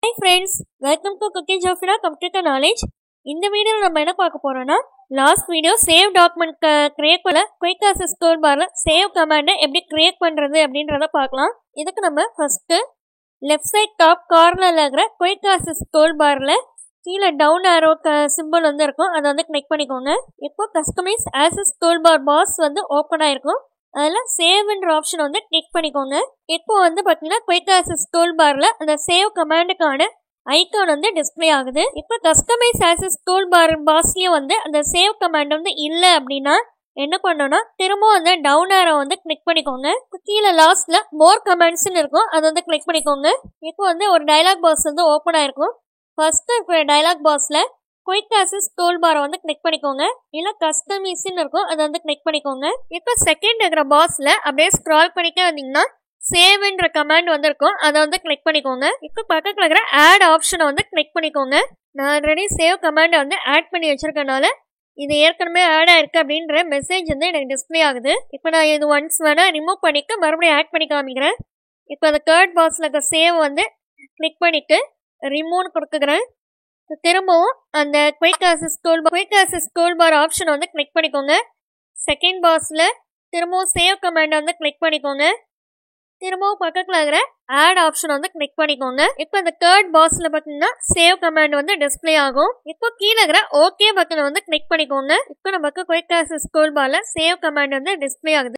Hi friends, welcome to Cooking Jofina Computer Knowledge. இந்த வீடியோவில் நம்ம என்ன பார்க்க போறோம்னா last video save document create பண்ண குயிக் ஆக்சஸ் டூல் பார்ல சேவ் கமாண்டை எப்படி கிரியேட் பண்றது அப்படின்றத பார்க்கலாம். இதுக்கு நம்ம ஃபர்ஸ்ட் லெஃப்ட் சைட் டாப் கார்னர்ல இருக்கிற குயிக் ஆக்சஸ் டூல் பார்ல கீழே டவுன் ஆரோ சிம்பிள் வந்து இருக்கும், அதை வந்து கிளிக் பண்ணிக்கோங்க. இப்போ கஸ்டமைஸ் ஆக்சஸ் டூல் பார் பாஸ் வந்து ஓப்பன் ஆயிருக்கும். அதில் சேவ்ன்ற ஆப்ஷன் வந்து கிளிக் பண்ணிக்கோங்க. இப்போ வந்து பார்த்தீங்கன்னா குயிக் ஆக்சஸ் டூல் பார்ல அந்த சேவ் கமாண்டுக்கான ஐக்கான் வந்து டிஸ்பிளே ஆகுது. இப்போ கஸ்டமைஸ் ஆக்சஸ் டூல் பார் பாஸ்லயும் வந்து அந்த சேவ் கமாண்ட் வந்து இல்லை அப்படின்னா என்ன பண்ணோம்னா திரும்பவும் அந்த டவுன் ஆரோ வந்து கிளிக் பண்ணிக்கோங்க. கீழே லாஸ்ட்ல மோர் கமாண்ட்ஸ்ன்னு இருக்கும், அதை வந்து கிளிக் பண்ணிக்கோங்க. இப்போ வந்து ஒரு டயலாக் பாக்ஸ் வந்து ஓப்பன் ஆயிருக்கும். ஃபர்ஸ்ட் டயலாக் பாக்ஸ்ல குயிக் ஆக்சஸ் டூல் பாரை வந்து கிளிக் பண்ணிக்கோங்க. இல்ல கஸ்டமைஸ்ன்னு இருக்கும், அதை வந்து கிளிக் பண்ணிக்கோங்க. இப்போ செகண்ட் இருக்கிற பாக்ஸ்ல அப்படியே ஸ்க்ரால் பண்ணிட்டே வந்தீங்கன்னா சேவ்ன்ற கமாண்ட் வந்து இருக்கும், அதை வந்து கிளிக் பண்ணிக்கோங்க. இப்போ பக்கத்தில் இருக்கிற ஆட் ஆப்ஷனை வந்து கிளிக் பண்ணிக்கோங்க. நான் ஆல்ரெடி சேவ் கமாண்டை வந்து ஆட் பண்ணி வச்சிருக்கனால இது ஏற்கனவே ஆட் ஆயிருக்கு அப்படின்ற மெசேஜ் வந்து எனக்கு டிஸ்பிளே ஆகுது. இப்போ நான் இது ஒன்ஸ் வேணா ரிமூவ் பண்ணிட்டு மறுபடியும் ஆட் பண்ணி காமிக்கிறேன். இப்போ அந்த தேர்ட் பாக்ஸ்ல இருக்க சேவ் வந்து கிளிக் பண்ணிட்டு ரிமூவ் கொடுக்குறேன். திரும்பவும் அந்த குயிக் ஆக்சஸ் டூல் பார் ஆப்ஷனை வந்து கிளிக் பண்ணிக்கோங்க. செகண்ட் பாக்ஸ்ல திரும்பவும் சேவ் கமாண்டை வந்து கிளிக் பண்ணிக்கோங்க. திரும்பவும் பக்கத்தில் இருக்கிற ஆட் ஆப்ஷன் வந்து கிளிக் பண்ணிக்கோங்க. இப்போ இந்த தேர்ட் பாக்ஸ்ல பார்த்தீங்கன்னா சேவ் கமாண்ட் வந்து டிஸ்பிளே ஆகும். இப்போ கீழே இருக்கிற ஓகே பட்டனை வந்து கிளிக் பண்ணிக்கோங்க. இப்போ நமக்கு குயிக் ஆக்சஸ் டூல் பார்ல சேவ் கமாண்ட் வந்து டிஸ்பிளே ஆகுது.